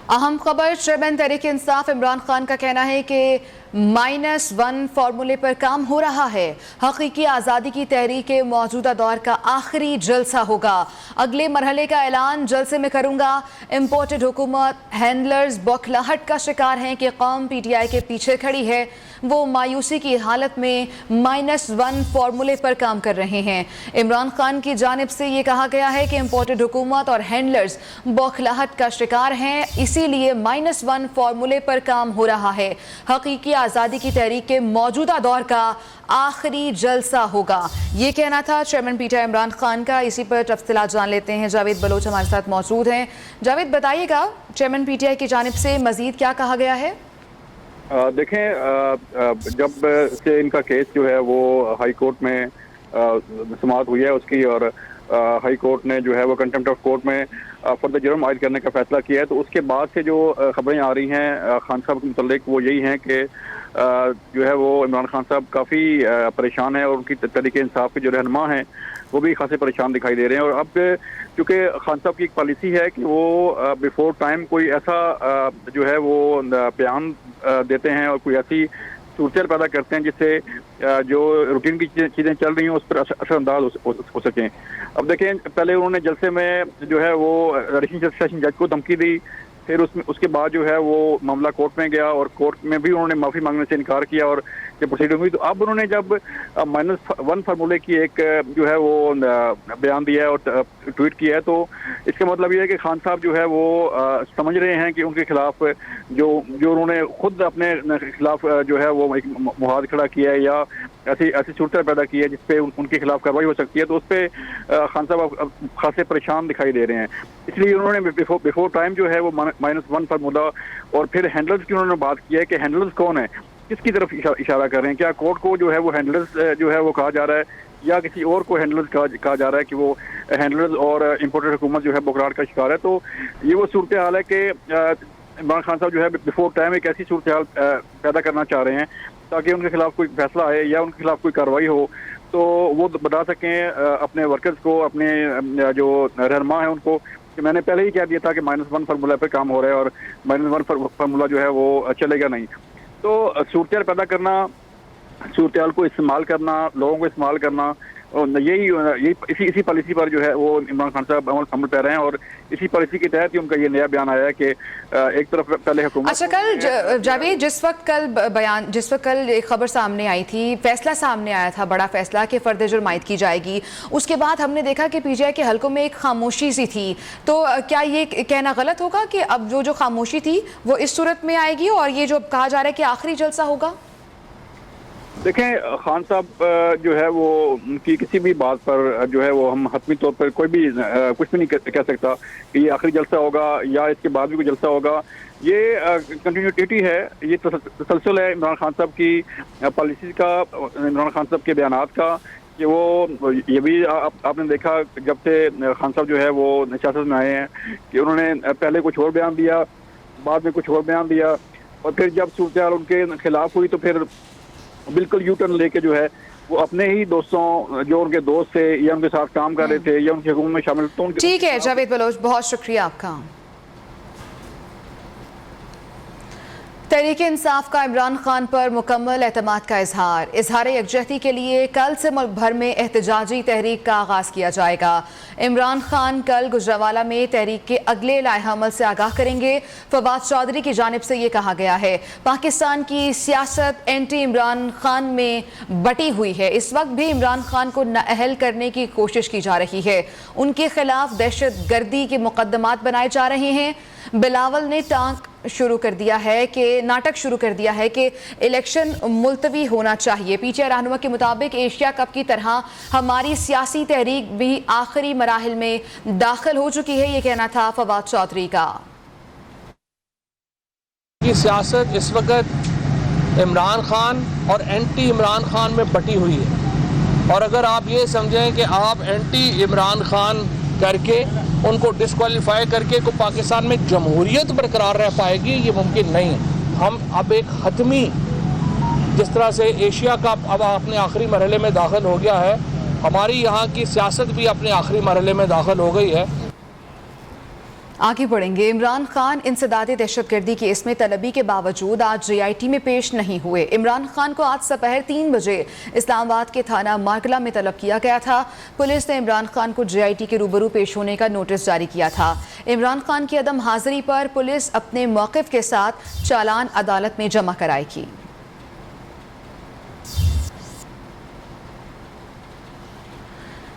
अहम खबर, चेयरमैन तहरीक इंसाफ इमरान खान का कहना है कि -1 फार्मूले पर काम हो रहा है। हकीकी आज़ादी की तहरीक के मौजूदा दौर का आखिरी जलसा होगा। अगले मरहले का ऐलान जलसे में करूंगा। इम्पोर्टेड हुकूमत हैंडलर्स बौखलाहट का शिकार हैं कि कौम PTI के पीछे खड़ी है। वो मायूसी की हालत में -1 फार्मूले पर काम कर रहे हैं। इमरान खान की जानिब से ये कहा गया है कि इम्पोर्टेड हुकूमत और हैंडलर्स बौखलाहट का शिकार हैं, इसीलिए -1 फार्मूले पर काम हो रहा है। हकीकी आज़ादी की तहरीक के मौजूदा दौर का आखिरी जलसा होगा, ये कहना था चेयरमैन PTI इमरान खान का। इसी पर तफसीलात जान लेते हैं। जावेद बलोच हमारे साथ मौजूद हैं। जावेद, बताइएगा चेयरमैन PTI की जानिब से मजीद क्या कहा गया है? देखें, जब से इनका केस जो है वो हाई कोर्ट में समाअत हुई है उसकी, और हाई कोर्ट ने जो है वो कंटेम्प्ट ऑफ कोर्ट में फर्दर जुर्म आयद करने का फैसला किया है, तो उसके बाद से जो खबरें आ रही हैं खान साहब के मुतल्लिक वो यही हैं कि जो है वो इमरान खान साहब काफ़ी परेशान है, और उनकी तहरीक इंसाफ के जो रहनुमा हैं वो भी खासे परेशान दिखाई दे रहे हैं। और अब चूँकि खान साहब की एक पॉलिसी है कि वो बिफोर टाइम कोई ऐसा जो है वो बयान देते हैं और कोई ऐसी सूरत पैदा करते हैं जिससे जो रूटीन की चीज़ें चल रही हैं उस पर असरअंदाज हो सकें। अब देखें, पहले उन्होंने जलसे में जो है वो एडिशनल सेशन जज को धमकी दी, फिर उसके बाद जो है वो मामला कोर्ट में गया और कोर्ट में भी उन्होंने माफ़ी मांगने से इनकार किया और जब प्रोसीडिंग हुई तो अब उन्होंने जब -1 फार्मूले की एक जो है वो बयान दिया है और ट्वीट किया है, तो इसका मतलब ये है कि खान साहब जो है वो समझ रहे हैं कि उनके खिलाफ जो उन्होंने खुद अपने खिलाफ जो है वो एक मुहाद खड़ा किया है या ऐसी सूरत पैदा की है जिसपे उनके खिलाफ कार्रवाई हो सकती है, तो उस पर खान साहब अब खासे परेशान दिखाई दे रहे हैं। इसलिए उन्होंने बिफोर टाइम जो है वो -1 फार्मूला, और फिर हैंडलर्स की उन्होंने बात की है कि हैंडलर्स कौन है, किसकी तरफ इशारा कर रहे हैं। क्या कोर्ट को जो है वो हैंडलर्स जो है वो कहा जा रहा है या किसी और को हैंडलर्स कहा जा रहा है कि वो हैंडलर्स और इम्पोर्टेड हुकूमत जो है बौखलाहट का शिकार है। तो ये वो सूरत हाल है कि इमरान खान साहब जो है बिफोर टाइम एक ऐसी सूरत हाल पैदा करना चाह रहे हैं ताकि उनके खिलाफ कोई फैसला आए या उनके खिलाफ कोई कार्रवाई हो तो वो बता सकें अपने वर्कर्स को, अपने जो रहनुमा है उनको, कि मैंने पहले ही कह दिया था कि -1 फार्मूला पर काम हो रहा है और -1 फार्मूला जो है वो चलेगा नहीं। तो सूरत पैदा करना, सूरत को इस्तेमाल करना, लोगों को इस्तेमाल करना, यही इसी पॉलिसी पर जो है वो इमरान खान साहब अमल कर रहे हैं, और इसी पॉलिसी के तहत ही उनका ये नया बयान आया है कि एक तरफ पहले हुकूमत। अच्छा, कल जावेद जिस वक्त कल एक खबर सामने आई थी, फैसला सामने आया था, बड़ा फैसला कि फर्द जुर्म आयद की जाएगी, उसके बाद हमने देखा कि PTI के हलकों में एक खामोशी सी थी, तो क्या ये कहना गलत होगा कि अब जो खामोशी थी वो इस सूरत में आएगी और ये जो कहा जा रहा है कि आखिरी जलसा होगा? देखें, खान साहब जो है वो उनकी किसी भी बात पर जो है वो हम हतमी तौर पर कोई भी कुछ भी नहीं कह सकता कि ये आखिरी जलसा होगा या इसके बाद भी कोई जलसा होगा। ये कंटिन्यूटी है, ये तसलसल है इमरान खान साहब की पॉलिसी का, इमरान खान साहब के बयानात का, कि वो ये भी आपने देखा जब से खान साहब जो है वो सियासत में आए हैं कि उन्होंने पहले कुछ और बयान दिया, बाद में कुछ और बयान दिया, और फिर जब सूरत हाल उनके खिलाफ हुई तो फिर बिल्कुल यू टर्न लेके जो है वो अपने ही दोस्तों, जो उनके दोस्त थे या उनके साथ काम कर रहे थे या उनकी हुकूमत में शामिल थे। ठीक है जावेद बलोच, बहुत शुक्रिया आपका। तहरीक इंसाफ का इमरान खान पर मुकम्मल एतमाद का इजहार यकजहती के लिए कल से मुल्क भर में एहतजाजी तहरीक का आगाज़ किया जाएगा। इमरान खान कल गुजरावाला में तहरीक के अगले लाइहा अमल से आगाह करेंगे। फवाद चौधरी की जानिब से ये कहा गया है, पाकिस्तान की सियासत एंटी इमरान खान में बटी हुई है। इस वक्त भी इमरान खान को नाअहल करने की कोशिश की जा रही है, उनके खिलाफ दहशत गर्दी के मुकदमात बनाए जा रहे हैं। बिलावल ने नाटक शुरू कर दिया है कि इलेक्शन मुलतवी होना चाहिए। PTI रहनुमा के मुताबिक एशिया कप की तरह हमारी सियासी तहरीक भी आखिरी मराहिल में दाखिल हो चुकी है, ये कहना था फवाद चौधरी का। की सियासत इस वक्त इमरान खान और एंटी इमरान खान में बटी हुई है, और अगर आप ये समझें कि आप एंटी इमरान खान करके उनको डिस्क्वालीफाई करके को पाकिस्तान में जमहूरियत बरकरार रह पाएगी, ये मुमकिन नहीं है। हम अब एक हतमी, जिस तरह से एशिया कप अब अपने आखिरी मरहले में दाखिल हो गया है, हमारी यहाँ की सियासत भी अपने आखिरी मरहले में दाखिल हो गई है। आगे बढ़ेंगे। इमरान खान इंसदादे दहशतगर्दी केस में तलबी के बावजूद आज JIT में पेश नहीं हुए। इमरान खान को आज दोपहर 3 बजे इस्लामाबाद के थाना मार्कला में तलब किया गया था। पुलिस ने इमरान खान को JIT के रूबरू पेश होने का नोटिस जारी किया था। इमरान खान की अदम हाजिरी पर पुलिस अपने मौक़िफ़ के साथ चालान अदालत में जमा कराएगी।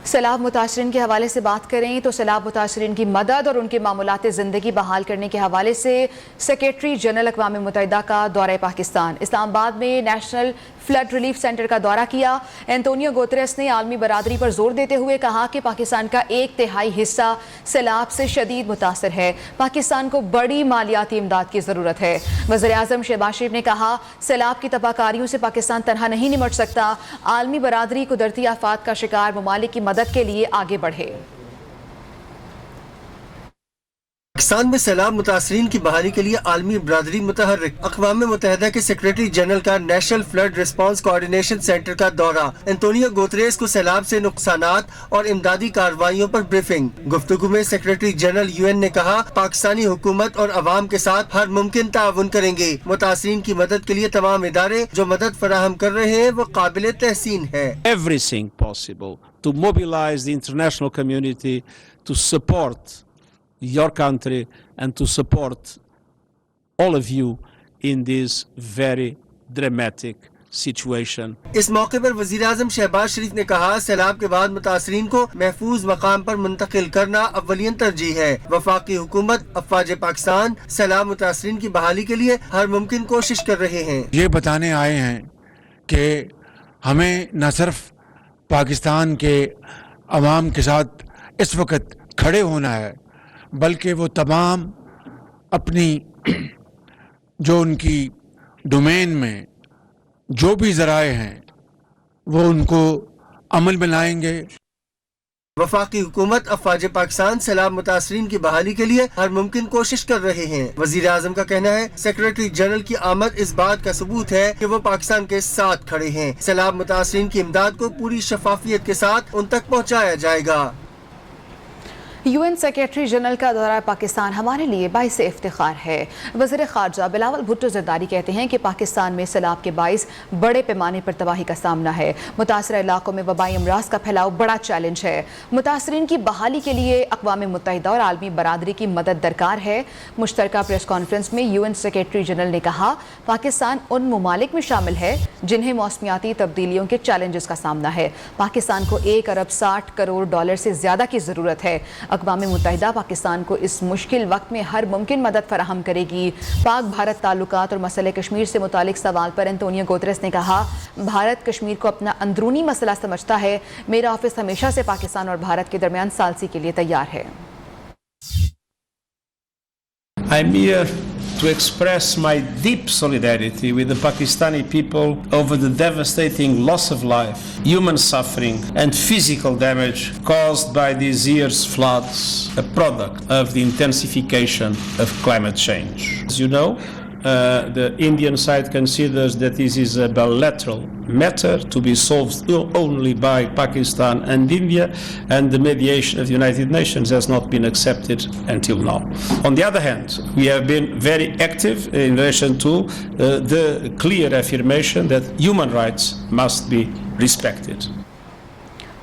सैलाब मुतासरीन के हवाले से बात करें तो सैलाब मुतासरीन की मदद और उनके मामूलात ज़िंदगी बहाल करने के हवाले से सेक्रेटरी जनरल अक़वाम मुत्तहिदा का दौरा पाकिस्तान। इस्लामाबाद में नेशनल फ्लड रिलीफ सेंटर का दौरा किया। एंटोनियो गुतेरेस ने आलमी बरादरी पर जोर देते हुए कहा कि पाकिस्तान का 1/3 हिस्सा सैलाब से शदीद मुतासर है। पाकिस्तान को बड़ी मालियाती इमदाद की ज़रूरत है। वज़ीर-ए-आज़म शहबाज शरीफ ने कहा, सैलाब की तबाहकारियों से पाकिस्तान तनहा नहीं निमट सकता। आलमी बरादरी कुदरती आफात का शिकार ममालिक की मदद के लिए आगे बढ़े। पाकिस्तान में सैलाब मुतासरीन की बहाली के लिए आलमी बरादरी मुतहर्रिक। अक़वाम मुत्तहिदा के सेक्रेटरी जनरल का national flood response coordination centre का दौरा। एंटोनियो गुतेरेस को सैलाब से नुकसानात और इमदादी कार्रवाइयों पर ब्रीफिंग। गुफ्तगू में सेक्रेटरी जनरल UN ने कहा, पाकिस्तानी हुकूमत और अवाम के साथ हर मुमकिन ताउन करेंगे। मुतासरीन की मदद के लिए तमाम इदारे जो मदद फराहम कर रहे हैं वो काबिल तहसीन है। Everything possible to mobilize the international community to support your country and to support all of you in this very dramatic situation. इस मौके पर वज़ीर-ए-आज़म शहबाज शरीफ ने कहा, सैलाब के बाद मुतासरीन को महफूज मकाम पर मुंतकिल करना अव्वलियन तरजीह है। वफाकी हुकूमत, अफवाज पाकिस्तान सैलाब मुतासरीन की बहाली के लिए हर मुमकिन कोशिश कर रहे हैं। ये बताने आए हैं कि हमें न सिर्फ पाकिस्तान के अवाम के साथ इस वक्त खड़े होना है, बल्कि वो तमाम अपनी जो उनकी डोमेन में जो भी ज़राए हैं वो उनको अमल में लाएंगे। वफाकी हुकूमत, अफवाज पाकिस्तान सैलाब मुतासरीन की बहाली के लिए हर मुमकिन कोशिश कर रहे हैं। वज़ीर-ए-आज़म का कहना है, सेक्रेटरी जनरल की आमद इस बात का सबूत है कि वो पाकिस्तान के साथ खड़े हैं। सैलाब मुतासरीन की इमदाद को पूरी शफाफियत के साथ उन तक पहुँचाया जाएगा। UN सेक्रेटरी जनरल का दौरा पाकिस्तान हमारे लिए बाइस इफ्तिखार है। वज़ीर ख़ारजा बिलावल भुट्टो ज़रदारी कहते हैं कि पाकिस्तान में सैलाब के बाइस बड़े पैमाने पर तबाही का सामना है। मुतासरा इलाकों में वबाई अमराज का फैलाव बड़ा चैलेंज है। मुतासरीन की बहाली के लिए अक़वाम मुत्तहिदा और आलमी बरादरी की मदद दरकार है। मुश्तरका प्रेस कॉन्फ्रेंस में UN सेक्रेटरी जनरल ने कहा, पाकिस्तान उन ममालिक में शामिल है जिन्हें मौसमियाती तब्दीलियों के चैलेंजेस का सामना है। पाकिस्तान को $1 अरब 60 करोड़ से ज़्यादा की ज़रूरत है। अक़वाम मुत्तहिदा पाकिस्तान को इस मुश्किल वक्त में हर मुमकिन मदद फराहम करेगी। पाक भारत ताल्लुकात और मसले कश्मीर से मुतालिक सवाल पर एंटोनियो गुतेरेस ने कहा, भारत कश्मीर को अपना अंदरूनी मसला समझता है। मेरा ऑफिस हमेशा से पाकिस्तान और भारत के दरमियान सालसी के लिए तैयार है। I'm here to express my deep solidarity with the Pakistani people over the devastating loss of life, human suffering and physical damage caused by this year's floods, a product of the intensification of climate change. As you know, the Indian side considers that this is a bilateral matter to be solved only by Pakistan and India, and the mediation of the United Nations has not been accepted until now. On the other hand, we have been very active in relation to the clear affirmation that human rights must be respected.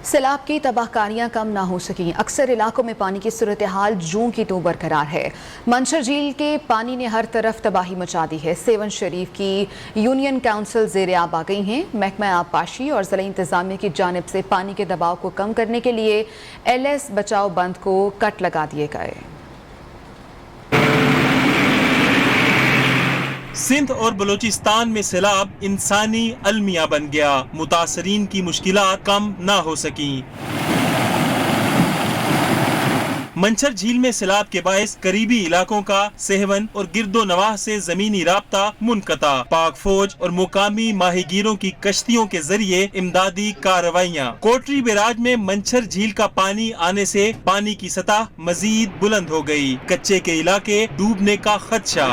सैलाब की तबाहकारियां कम ना हो सकीं। अक्सर इलाकों में पानी की सूरत हाल जूं की तो बरकरार है। मंशर झील के पानी ने हर तरफ तबाही मचा दी है। सेवन शरीफ की यूनियन काउंसिल ज़ेर आब आ गई हैं। महकमा आबपाशी और ज़िला इंतज़ामिया की जानिब से पानी के दबाव को कम करने के लिए LS बचाओ बंद को कट लगा दिए गए। सिंध और बलूचिस्तान में सैलाब इंसानी अलमिया बन गया। मुतासरीन की मुश्किलात कम ना हो सकी। मंशर झील में सैलाब के बायस करीबी इलाकों का सेहवन और गिरदो नवाह से जमीनी राब्ता मुनक़ता। पाक फौज और मुकामी माहीगीरों की कश्तियों के जरिए इमदादी कार्रवाइयाँ। कोटरी बैराज में मंशर झील का पानी आने से पानी की सतह मजीद बुलंद हो गई। कच्चे के इलाके डूबने का खदशा।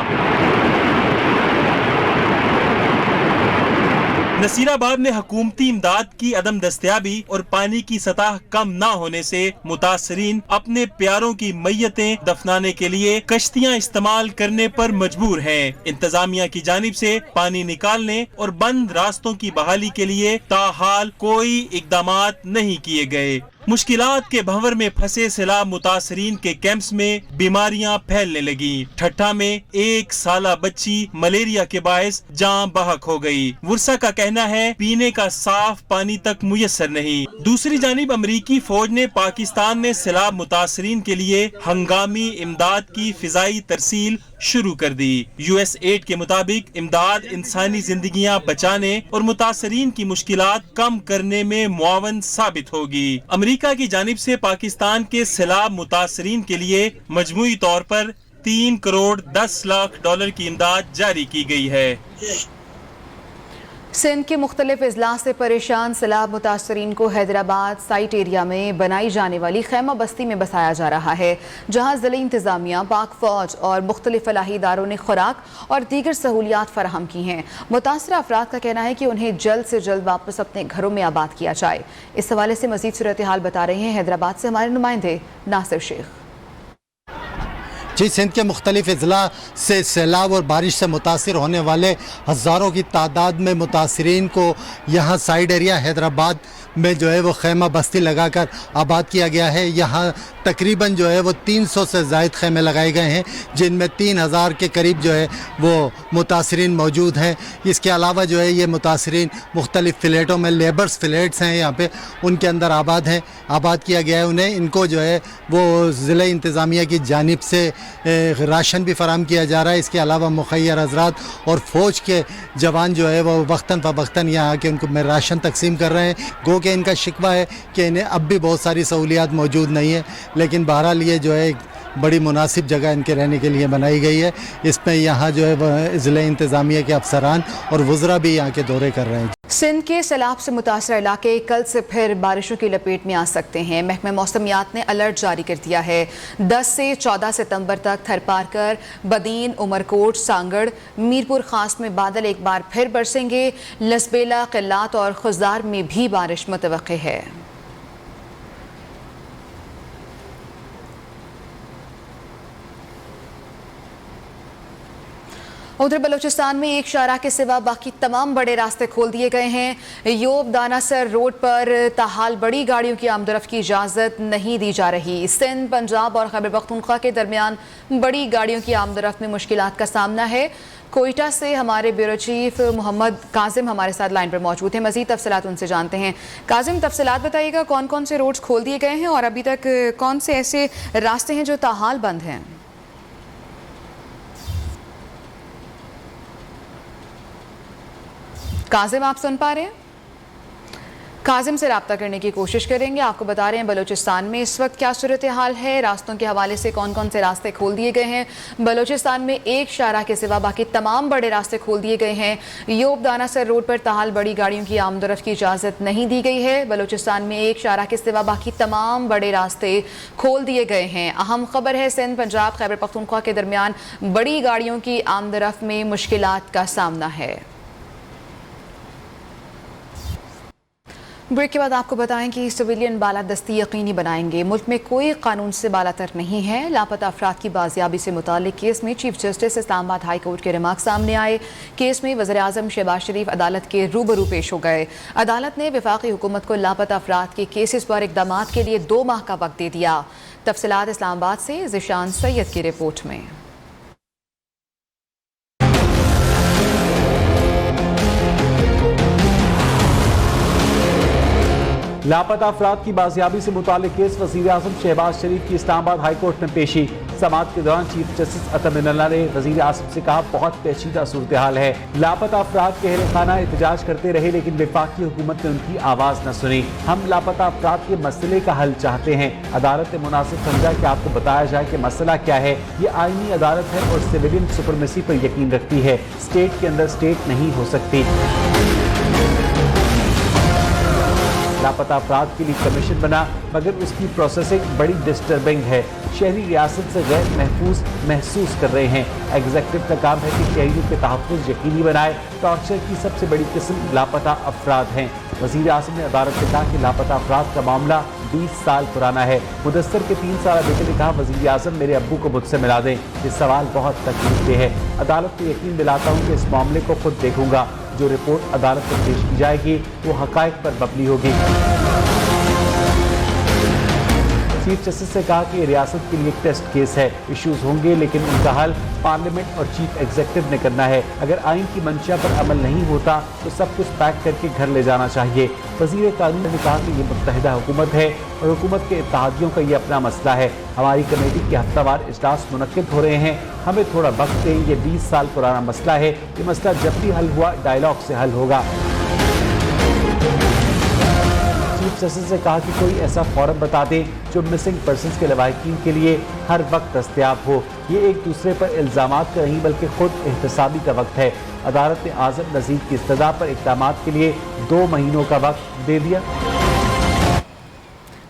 नसीराबाद में हुकूमती इमदाद की अदम दस्तयाबी और पानी की सतह कम न होने से मुतासरीन अपने प्यारों की मैयतें दफनाने के लिए कश्तियां इस्तेमाल करने पर मजबूर हैं। इंतजामिया की जानिब से पानी निकालने और बंद रास्तों की बहाली के लिए ताहाल कोई इकदामात नहीं किए गए। मुश्किलात के भंवर में फंसे सैलाब मुतासरीन के कैंप्स में बीमारियां फैलने लगी। ठट्ठा में 1 साला बच्ची मलेरिया के बायस जान बहक हो गई। वर्षा का कहना है पीने का साफ पानी तक मुयस्सर नहीं। दूसरी जानिब अमरीकी फौज ने पाकिस्तान में सैलाब मुतासरीन के लिए हंगामी इमदाद की फिजाई तरसील शुरू कर दी। USAID के मुताबिक इमदाद इंसानी जिंदगियां बचाने और मुतासरीन की मुश्किलात कम करने में मुआवन साबित होगी। अमेरिका की जानिब से पाकिस्तान के सैलाब मुतासरीन के लिए मजमूई तौर पर 3 करोड़ 10 लाख डॉलर की इमदाद जारी की गई है। सिंध के मुख्तलिफ अजला से परेशान सैलाब मुतासरीन को हैदराबाद साइट एरिया में बनाई जाने वाली खैमा बस्ती में बसाया जा रहा है, जहां ज़िला इंतजामिया, पाक फौज और मुख्तलिफ फलाही इदारों ने खुराक और दीगर सहूलियात फराहम की हैं। मुतासरा अफराद का कहना है कि उन्हें जल्द से जल्द वापस अपने घरों में आबाद किया जाए। इस हवाले से मजीद सूरत हाल बता रहे हैं हैदराबाद से हमारे नुमाइंदे नासिर शेख। जी, सिंध के मुख्तलिफ अजला से सैलाब और बारिश से मुतासर होने वाले हज़ारों की तादाद में मुतासरीन को यहाँ साइड एरिया हैदराबाद में जो है वो खैमा बस्ती लगाकर आबाद किया गया है। यहाँ तकरीबन जो है वो 300 से ज़ायद खैमे लगाए गए हैं, जिनमें 3000 के करीब जो है वो मुतासरीन मौजूद हैं। इसके अलावा जो है ये मुतासरीन मुख्तलिफ़ फ्लैटों में, लेबर्स फ्लैट्स हैं यहाँ पे, उनके अंदर आबाद किया गया है। उन्हें इनको जो है वो ज़िला इंतज़ामिया की जानिब से राशन भी फराहम किया जा रहा है। इसके अलावा मुखय्यर हज़रात और फ़ौज के जवान जो है वो वक्तन फ़वक्तन यहाँ आके उनको में राशन तकसीम कर रहे हैं। गो कि इनका शिकवा है कि इन्हें अब भी बहुत सारी सहूलियात मौजूद नहीं है, लेकिन बहरहाल ये जो है बड़ी मुनासिब जगह इनके रहने के लिए बनाई गई है। इसमें यहाँ जो है वह ज़िला इंतज़ामिया के अफसरान और वज़रा भी यहाँ के दौरे कर रहे हैं। सिंध के सैलाब से मुतासर इलाके कल से फिर बारिशों की लपेट में आ सकते हैं। महकमे मौसमियात ने अलर्ट जारी कर दिया है। 10 से 14 सितंबर तक थरपारकर, बदीन, उमरकोट, सांगड़, मीरपुर खास में बादल एक बार फिर बरसेंगे। लसबेला, किल्लात और खुजार में भी बारिश मुतवक्के है। उधर बलूचिस्तान में एक शाहराह के सिवा बाकी तमाम बड़े रास्ते खोल दिए गए हैं। योब दानासर रोड पर ताहाल बड़ी गाड़ियों की आमदरफ्त की इजाज़त नहीं दी जा रही। सिंध, पंजाब और खैबर पख्तूनख्वा के दरमियान बड़ी गाड़ियों की आमदरफ्त में मुश्किलात का सामना है। कोयटा से हमारे ब्यूरो चीफ मोहम्मद काजिम हमारे साथ लाइन पर मौजूद हैं। मज़ीद तफसीलात उनसे जानते हैं। काजिम, तफसीलात बताइएगा, कौन कौन से रोड्स खोल दिए गए हैं और अभी तक कौन से ऐसे रास्ते हैं जो ताहाल बंद हैं? काजिम, आप सुन पा रहे हैं? काजिम से रब्ता करने की कोशिश करेंगे। आपको बता रहे हैं बलूचिस्तान में इस वक्त क्या सूरत हाल है, रास्तों के हवाले से कौन कौन से रास्ते खोल दिए गए हैं। बलूचिस्तान में एक शाहराह के सिवा बाकी तमाम बड़े रास्ते खोल दिए गए हैं। योब दानासर रोड पर ताहाल बड़ी गाड़ियों की आमदरफ्त की इजाज़त नहीं दी गई है। बलूचिस्तान में एक शाहराह के सिवा बाकी तमाम बड़े रास्ते खोल दिए गए हैं। अहम खबर है, सिंध, पंजाब, खैबर पख्तूनख्वा के दरमियान बड़ी गाड़ियों की आमदरफ्त में मुश्किलात का सामना है। ब्रेक के बाद आपको बताएं कि सिविलियन बालादस्ती यकीनी बनाएंगे। मुल्क में कोई कानून से बालातर नहीं है। लापता अफराद की बाजियाबी से मुताल्लिक केस में chief justice Islamabad high court के रिमार्क सामने आए। केस में वज़ीर आज़म शहबाज शरीफ अदालत के रूबरू पेश हो गए। अदालत ने वफाकी हुकूमत को लापता अफराद के केसेस पर इक़दामात के लिए 2 माह का वक्त दे दिया। तफसीलात इस्लामाबाद से ज़िशान सैयद की रिपोर्ट में। लापता अफराद की बाजियाबी से मुताल्लिक केस वज़ीर आज़म शहबाज शरीफ की इस्लामाबाद हाई कोर्ट में पेशी। समाअत के दौरान चीफ जस्टिस अता मिनल्ला ने वज़ीर आज़म से कहा, बहुत पेचीदा सूरत हाल है। लापता अफराद के अहले खाना एहतजाज करते रहे, लेकिन वफाकी हुकूमत ने उनकी आवाज़ न सुनी। हम लापता अफराद के मसले का हल चाहते हैं। अदालत ने मुनासिब समझा कि आपको बताया जाए कि मसला क्या है। ये आईनी अदालत है और सिविलियन सुपरमेसी पर यकीन रखती है। स्टेट के अंदर स्टेट नहीं हो सकती। लापता अफराद के लिए कमीशन बना, मगर उसकी प्रोसेसिंग बड़ी डिस्टर्बिंग है। शहरी रियासत से गैर महफूज महसूस कर रहे हैं। एग्जीक्यूटिव का काम है कि शहरियों के तहफ़्फ़ुज़ यकीनी बनाए। टॉर्चर की सबसे बड़ी किस्म लापता अफराद हैं। वज़ीर आज़म ने अदालत से कहा कि लापता अफराद का मामला 20 साल पुराना है। मुदस्सर के 3 साल बेटे ने कहा, वज़ीर आज़म मेरे अब्बू को मुझसे मिला दें। ये सवाल बहुत तकलीफ देह है। अदालत को यकीन दिलाता हूँ कि इस मामले को खुद देखूंगा। जो रिपोर्ट अदालत में पेश की जाएगी वो हक़ाइक़ पर मबनी होगी। चीफ जस्टिस ने कहा कि रियासत के लिए एक टेस्ट केस है। इश्यूज होंगे लेकिन उनका हल पार्लियामेंट और चीफ एग्जीक्यूटिव ने करना है। अगर आइन की मंशा पर अमल नहीं होता तो सब कुछ पैक करके घर ले जाना चाहिए। वज़ीर कानून ने कहा कि ये मुत्तहिदा हुकूमत है और हुकूमत के इत्तेहादियों का ये अपना मसला है। हमारी कमेटी के हफ्तावार इजलास मुनक्किद हो रहे हैं। हमें थोड़ा वक्त दें। ये 20 साल पुराना मसला है। ये मसला जब भी हल हुआ डायलॉग से हल होगा। चीफ जस्टिस ने कहा कि कोई ऐसा फोरम बता दे जो मिसिंग पर्सन्स के लवाहिकीन के लिए हर वक्त दस्तयाब हो। ये एक दूसरे पर इल्ज़ामात का नहीं बल्कि खुद एहतसाबी का वक्त है। अदालत ने आज़म नज़ीर की इस्तदा पर इक़दामात के लिए 2 महीनों का वक्त दे दिया।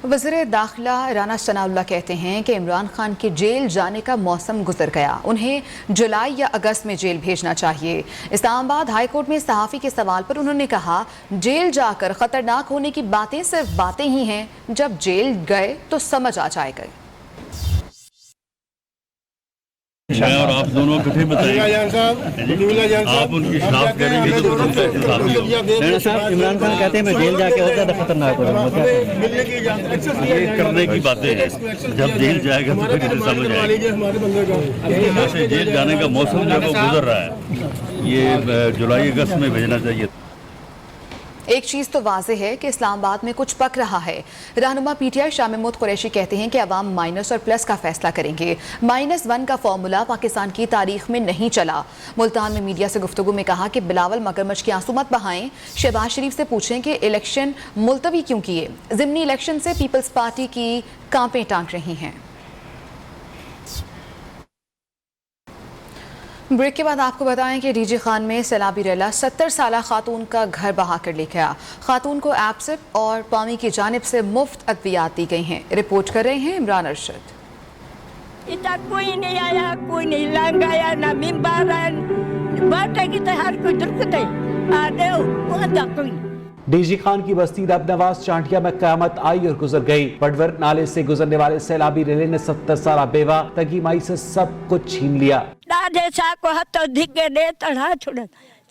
वज़ीर दाखिला राना सनाउल्लाह कहते हैं कि इमरान खान के जेल जाने का मौसम गुजर गया। उन्हें जुलाई या अगस्त में जेल भेजना चाहिए। इस्लामाबाद हाई कोर्ट में सहाफ़ी के सवाल पर उन्होंने कहा, जेल जाकर ख़तरनाक होने की बातें सिर्फ बातें ही हैं, जब जेल गए तो समझ आ जाएगा। मैं और आप दोनों इकट्ठे बताइए, आप उनकी खिलाफ करेंगे तो इमरान खान कहते हैं मैं जेल जाके और ज़्यादा खतरनाक हो। ये करने की बातें हैं, जब जेल जाएगा तो फिर इसे समझ आएगा। वैसे जेल जाने का मौसम जो है वो गुजर रहा है, ये जुलाई अगस्त में भेजना चाहिए। एक चीज़ तो वाज़ेह है कि इस्लामाबाद में कुछ पक रहा है। रहनुमा पीटीआई शाह महमूद कुरैशी कहते हैं कि अवाम माइनस और प्लस का फैसला करेंगे। -1 का फॉर्मूला पाकिस्तान की तारीख में नहीं चला। मुल्तान में मीडिया से गुफ्तगू में कहा कि बिलावल मगरमच्छ की आंसू मत बहाएं। शहबाज शरीफ से पूछें कि इलेक्शन मुलतवी क्यों किए। ज़िमनी इलेक्शन से पीपल्स पार्टी की कांपें टांग रही हैं। ब्रेक के बाद आपको बताएं कि डीजी खान में सैलाबी रेला 70 साला खातून का घर बहा कर ले गया। खातून को एप्सिप और पामी की जानिब से मुफ्त अद्वियात दी गई हैं। रिपोर्ट कर रहे हैं इमरान अरशद। इतना कोई नहीं आया, कोई नहीं लंगाया ना मिंबारन बाटे की तो हर कोई दुर्गते आ देओ कोदा कोई। डीजी खान की बस्ती रबनवाज चांटिया में क़यामत आई और गुजर गई। पडवर नाले से गुजरने वाले सैलाबी रेले ने 70 साल बेवा तगी माई से सब कुछ छीन लिया। दादे सा को हाथ धिके दे तड़ा छोड़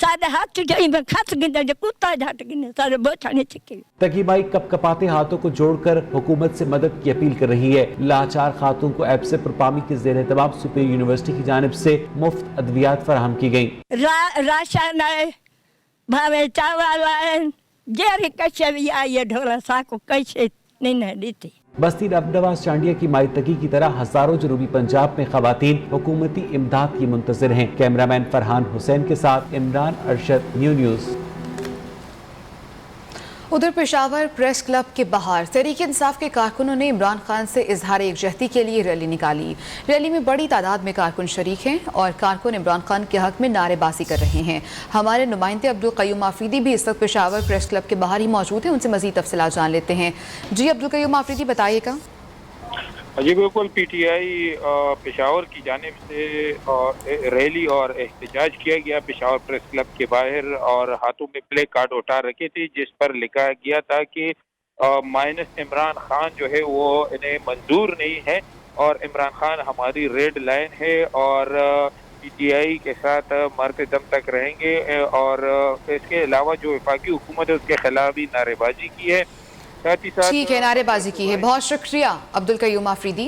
सारे हाथ जई में खस गिने जो कुत्ता झाट गिने सारे बोछाने चिके। तगी माई कपकपाते हाथों को जोड़कर हुकूमत से मदद की अपील कर रही है। लाचार खातून को एप्सिप और पामी के ज़ेर एहतमाम सुपीरियर यूनिवर्सिटी की जानिब से मुफ्त अद्वियात फराहम की गयी। राशन आए भावे चावल आए जेरी कचविया ये ढोला साको कैसे नहीं देती। बस्ती रबनवाज चांडिया की माई तकी की तरह हजारों जनूबी पंजाब में खवातीन हुकूमती इमदाद की मुंतज़िर हैं। कैमरामैन फरहान हुसैन के साथ इमरान अरशद, न्यूज़। उधर पेशावर प्रेस क्लब के बाहर तहरीक इंसाफ के कारकुनों ने इमरान खान से इजहार एकजहती के लिए रैली निकाली। रैली में बड़ी तादाद में कारकुन शरीक हैं और कारकुन इमरान खान के हक में नारेबाजी कर रहे हैं। हमारे नुमाइंदे अब्दुल कयूम आफरीदी भी इस वक्त पेशावर प्रेस क्लब के बाहर ही मौजूद हैं। उनसे मजीद तफसीलात जान लेते हैं। जी अब्दुल कयूम आफरीदी, बताइएगा। जी बिल्कुल, पीटीआई पेशावर की जानिब से रैली और एहतजाज किया गया पेशावर प्रेस क्लब के बाहर और हाथों में प्ले कार्ड उठा रखे थे जिस पर लिखा गया था कि माइनस इमरान खान जो है वो इन्हें मंजूर नहीं है और इमरान खान हमारी रेड लाइन है और पीटीआई के साथ मरते दम तक रहेंगे। और इसके अलावा जो वफाकी हुकूमत है उसके खिलाफ भी नारेबाजी की है। ठीक है, नारेबाजी की है। बहुत शुक्रिया अब्दुल कयूम आफरीदी।